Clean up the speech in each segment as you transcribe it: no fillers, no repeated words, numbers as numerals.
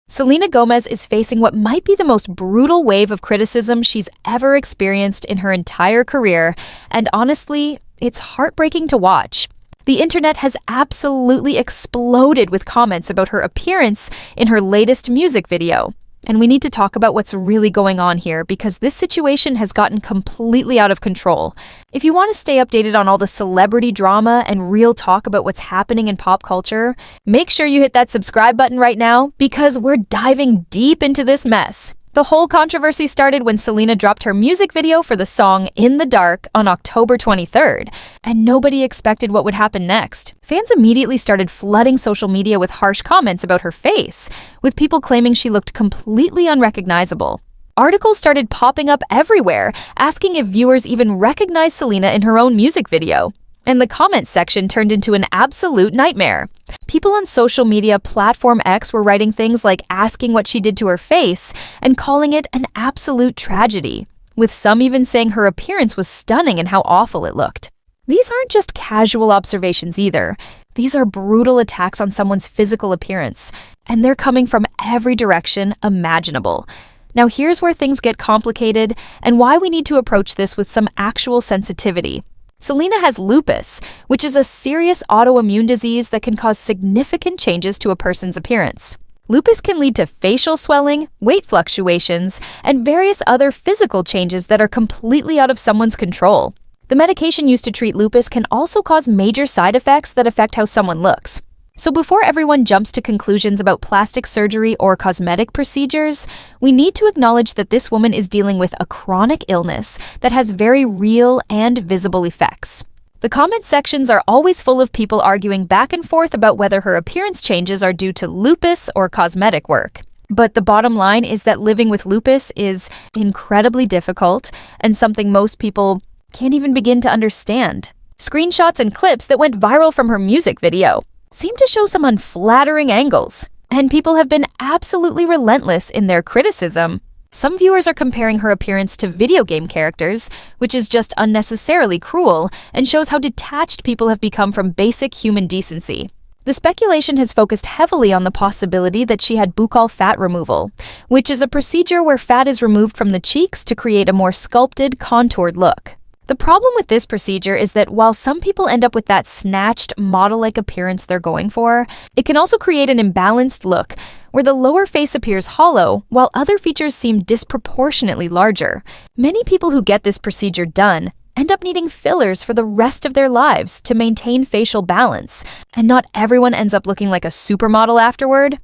Selena Gomez is facing what might be the most brutal wave of criticism she's ever experienced in her entire career, and honestly, it's heartbreaking to watch. The internet has absolutely exploded with comments about her appearance in her latest music video. And we need to talk about what's really going on here because this situation has gotten completely out of control. If you want to stay updated on all the celebrity drama and real talk about what's happening in pop culture, make sure you hit that subscribe button right now because we're diving deep into this mess. The whole controversy started when Selena dropped her music video for the song In the Dark on October 23rd, and nobody expected what would happen next. Fans immediately started flooding social media with harsh comments about her face, with people claiming she looked completely unrecognizable. Articles started popping up everywhere, asking if viewers even recognized Selena in her own music video. And the comments section turned into an absolute nightmare. People on social media platform X were writing things like asking what she did to her face and calling it an absolute tragedy, with some even saying her appearance was stunning and how awful it looked. These aren't just casual observations either. These are brutal attacks on someone's physical appearance, and they're coming from every direction imaginable. Now here's where things get complicated and why we need to approach this with some actual sensitivity. Selena has lupus, which is a serious autoimmune disease that can cause significant changes to a person's appearance. Lupus can lead to facial swelling, weight fluctuations, and various other physical changes that are completely out of someone's control. The medication used to treat lupus can also cause major side effects that affect how someone looks. So before everyone jumps to conclusions about plastic surgery or cosmetic procedures, we need to acknowledge that this woman is dealing with a chronic illness that has very real and visible effects. The comment sections are always full of people arguing back and forth about whether her appearance changes are due to lupus or cosmetic work. But the bottom line is that living with lupus is incredibly difficult and something most people can't even begin to understand. Screenshots and clips that went viral from her music video seem to show some unflattering angles, and people have been absolutely relentless in their criticism. Some viewers are comparing her appearance to video game characters, which is just unnecessarily cruel and shows how detached people have become from basic human decency. The speculation has focused heavily on the possibility that she had buccal fat removal, which is a procedure where fat is removed from the cheeks to create a more sculpted, contoured look. The problem with this procedure is that while some people end up with that snatched, model-like appearance they're going for, it can also create an imbalanced look where the lower face appears hollow while other features seem disproportionately larger. Many people who get this procedure done end up needing fillers for the rest of their lives to maintain facial balance, and not everyone ends up looking like a supermodel afterward.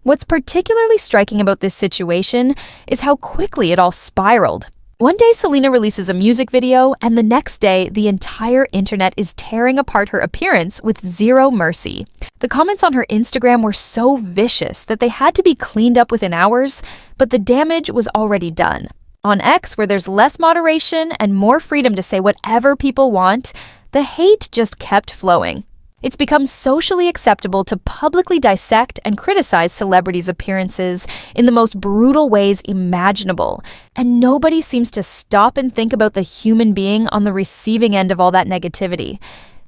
What's particularly striking about this situation is how quickly it all spiraled. One day, Selena releases a music video, and the next day, the entire internet is tearing apart her appearance with zero mercy. The comments on her Instagram were so vicious that they had to be cleaned up within hours, but the damage was already done. On X, where there's less moderation and more freedom to say whatever people want, the hate just kept flowing. It's become socially acceptable to publicly dissect and criticize celebrities' appearances in the most brutal ways imaginable, and nobody seems to stop and think about the human being on the receiving end of all that negativity.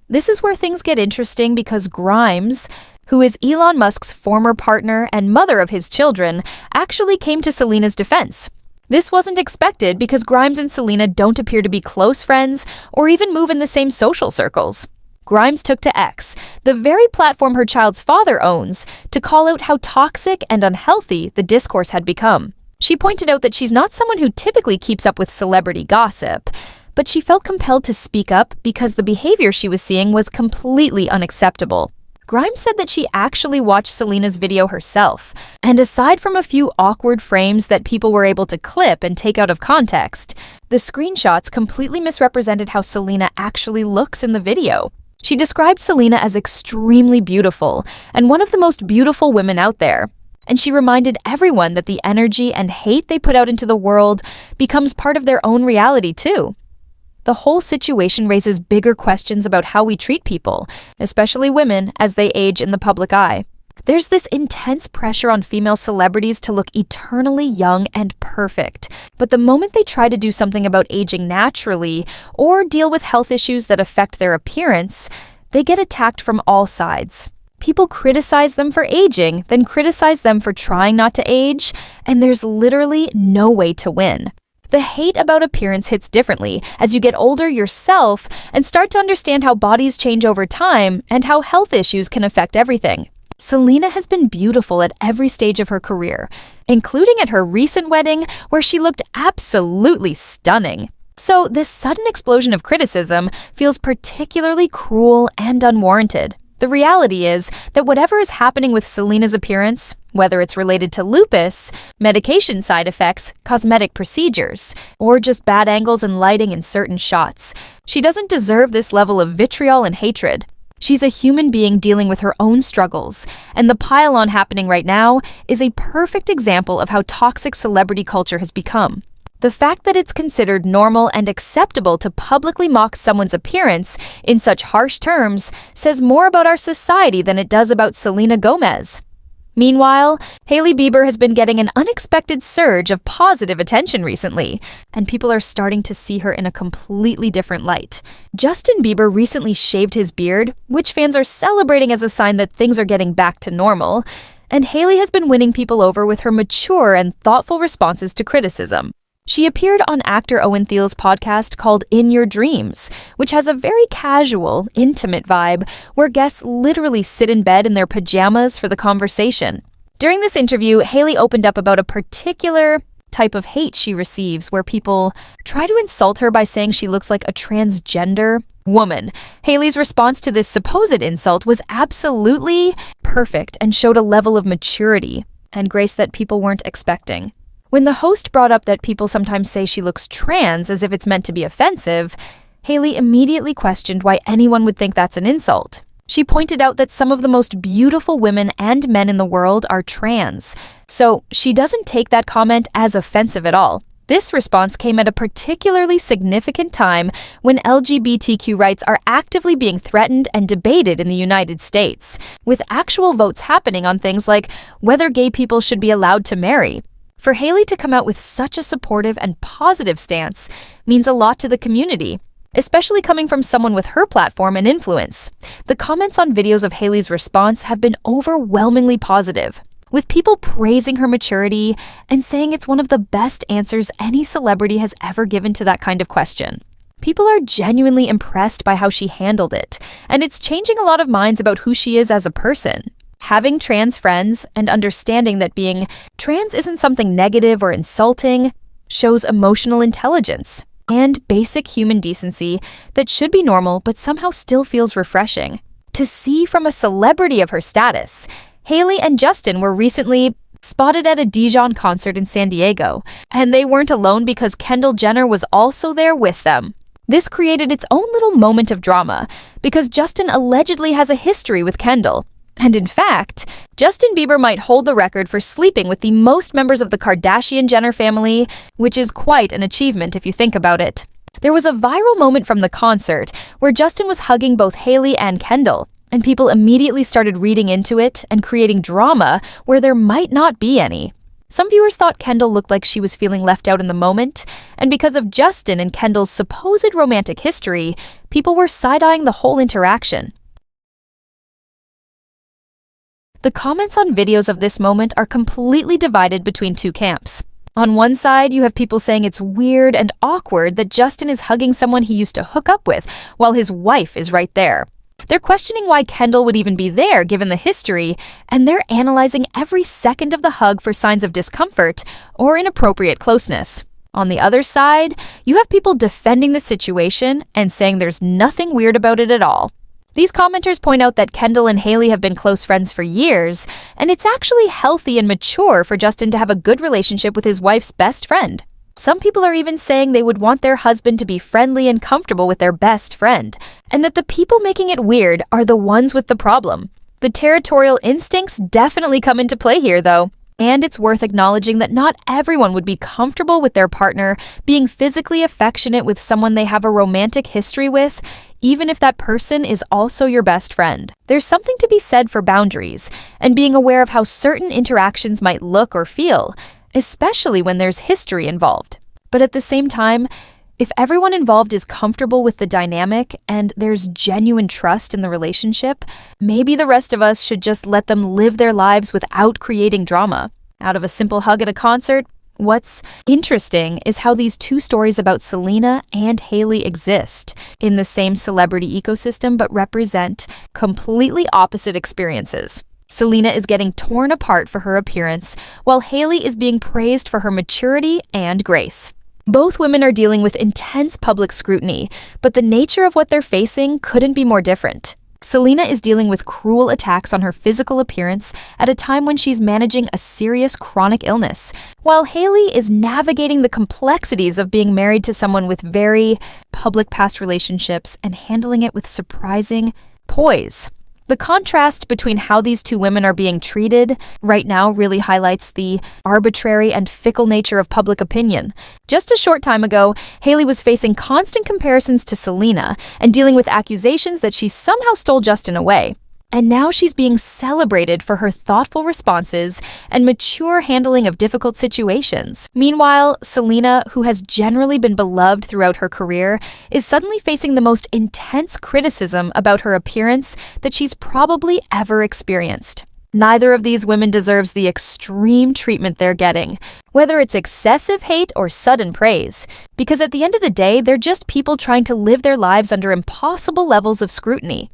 This is where things get interesting because Grimes, who is Elon Musk's former partner and mother of his children, actually came to Selena's defense. This wasn't expected because Grimes and Selena don't appear to be close friends or even move in the same social circles. Grimes took to X, the very platform her child's father owns, to call out how toxic and unhealthy the discourse had become. She pointed out that she's not someone who typically keeps up with celebrity gossip, but she felt compelled to speak up because the behavior she was seeing was completely unacceptable. Grimes said that she actually watched Selena's video herself, and aside from a few awkward frames that people were able to clip and take out of context, the screenshots completely misrepresented how Selena actually looks in the video. She described Selena as extremely beautiful and one of the most beautiful women out there. And she reminded everyone that the energy and hate they put out into the world becomes part of their own reality too. The whole situation raises bigger questions about how we treat people, especially women, as they age in the public eye. There's this intense pressure on female celebrities to look eternally young and perfect, but the moment they try to do something about aging naturally or deal with health issues that affect their appearance, they get attacked from all sides. People criticize them for aging, then criticize them for trying not to age, and there's literally no way to win. The hate about appearance hits differently as you get older yourself and start to understand how bodies change over time and how health issues can affect everything. Selena has been beautiful at every stage of her career, including at her recent wedding where she looked absolutely stunning. So this sudden explosion of criticism feels particularly cruel and unwarranted. The reality is that whatever is happening with Selena's appearance, whether it's related to lupus, medication side effects, cosmetic procedures, or just bad angles and lighting in certain shots, she doesn't deserve this level of vitriol and hatred. She's a human being dealing with her own struggles, and the pile-on happening right now is a perfect example of how toxic celebrity culture has become. The fact that it's considered normal and acceptable to publicly mock someone's appearance in such harsh terms says more about our society than it does about Selena Gomez. Meanwhile, Hailey Bieber has been getting an unexpected surge of positive attention recently, and people are starting to see her in a completely different light. Justin Bieber recently shaved his beard, which fans are celebrating as a sign that things are getting back to normal, and Hailey has been winning people over with her mature and thoughtful responses to criticism. She appeared on actor Owen Thiel's podcast called In Your Dreams, which has a very casual, intimate vibe where guests literally sit in bed in their pajamas for the conversation. During this interview, Hailey opened up about a particular type of hate she receives where people try to insult her by saying she looks like a transgender woman. Hailey's response to this supposed insult was absolutely perfect and showed a level of maturity and grace that people weren't expecting. When the host brought up that people sometimes say she looks trans as if it's meant to be offensive, Hailey immediately questioned why anyone would think that's an insult. She pointed out that some of the most beautiful women and men in the world are trans, so she doesn't take that comment as offensive at all. This response came at a particularly significant time when LGBTQ rights are actively being threatened and debated in the United States, with actual votes happening on things like whether gay people should be allowed to marry. For Hailey to come out with such a supportive and positive stance means a lot to the community, especially coming from someone with her platform and influence. The comments on videos of Hailey's response have been overwhelmingly positive, with people praising her maturity and saying it's one of the best answers any celebrity has ever given to that kind of question. People are genuinely impressed by how she handled it, and it's changing a lot of minds about who she is as a person. Having trans friends and understanding that being trans isn't something negative or insulting shows emotional intelligence and basic human decency that should be normal but somehow still feels refreshing. To see from a celebrity of her status, Hailey and Justin were recently spotted at a Dijon concert in San Diego, and they weren't alone because Kendall Jenner was also there with them. This created its own little moment of drama because Justin allegedly has a history with Kendall. And in fact, Justin Bieber might hold the record for sleeping with the most members of the Kardashian-Jenner family, which is quite an achievement if you think about it. There was a viral moment from the concert where Justin was hugging both Hailey and Kendall, and people immediately started reading into it and creating drama where there might not be any. Some viewers thought Kendall looked like she was feeling left out in the moment, and because of Justin and Kendall's supposed romantic history, people were side-eyeing the whole interaction. The comments on videos of this moment are completely divided between two camps. On one side, you have people saying it's weird and awkward that Justin is hugging someone he used to hook up with while his wife is right there. They're questioning why Kendall would even be there given the history, and they're analyzing every second of the hug for signs of discomfort or inappropriate closeness. On the other side, you have people defending the situation and saying there's nothing weird about it at all. These commenters point out that Kendall and Hailey have been close friends for years, and it's actually healthy and mature for Justin to have a good relationship with his wife's best friend. Some people are even saying they would want their husband to be friendly and comfortable with their best friend, and that the people making it weird are the ones with the problem. The territorial instincts definitely come into play here, though. And it's worth acknowledging that not everyone would be comfortable with their partner being physically affectionate with someone they have a romantic history with, even if that person is also your best friend. There's something to be said for boundaries and being aware of how certain interactions might look or feel, especially when there's history involved. But at the same time, If everyone involved is comfortable with the dynamic and there's genuine trust in the relationship, maybe the rest of us should just let them live their lives without creating drama. Out of a simple hug at a concert, what's interesting is how these two stories about Selena and Hailey exist in the same celebrity ecosystem but represent completely opposite experiences. Selena is getting torn apart for her appearance, while Hailey is being praised for her maturity and grace. Both women are dealing with intense public scrutiny, but the nature of what they're facing couldn't be more different. Selena is dealing with cruel attacks on her physical appearance at a time when she's managing a serious chronic illness, while Hailey is navigating the complexities of being married to someone with very public past relationships and handling it with surprising poise. The contrast between how these two women are being treated right now really highlights the arbitrary and fickle nature of public opinion. Just a short time ago, Hailey was facing constant comparisons to Selena and dealing with accusations that she somehow stole Justin away. And now she's being celebrated for her thoughtful responses and mature handling of difficult situations. Meanwhile, Selena, who has generally been beloved throughout her career, is suddenly facing the most intense criticism about her appearance that she's probably ever experienced. Neither of these women deserves the extreme treatment they're getting, whether it's excessive hate or sudden praise, because at the end of the day, they're just people trying to live their lives under impossible levels of scrutiny.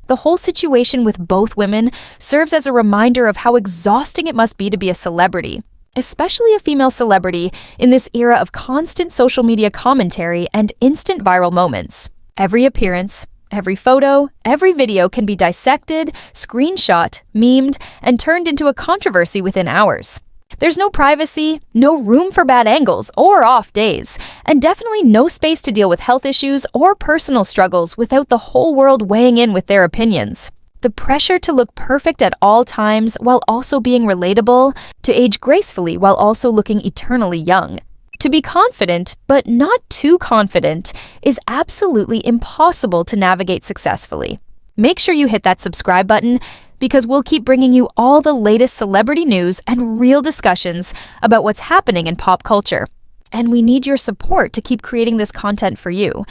The whole situation with both women serves as a reminder of how exhausting it must be to be a celebrity, especially a female celebrity in this era of constant social media commentary and instant viral moments. Every appearance, every photo, every video can be dissected, screenshot, memed, and turned into a controversy within hours. There's no privacy, no room for bad angles or off days, and definitely no space to deal with health issues or personal struggles without the whole world weighing in with their opinions. The pressure to look perfect at all times while also being relatable, to age gracefully while also looking eternally young. To be confident, but not too confident, is absolutely impossible to navigate successfully. Make sure you hit that subscribe button because we'll keep bringing you all the latest celebrity news and real discussions about what's happening in pop culture. And we need your support to keep creating this content for you.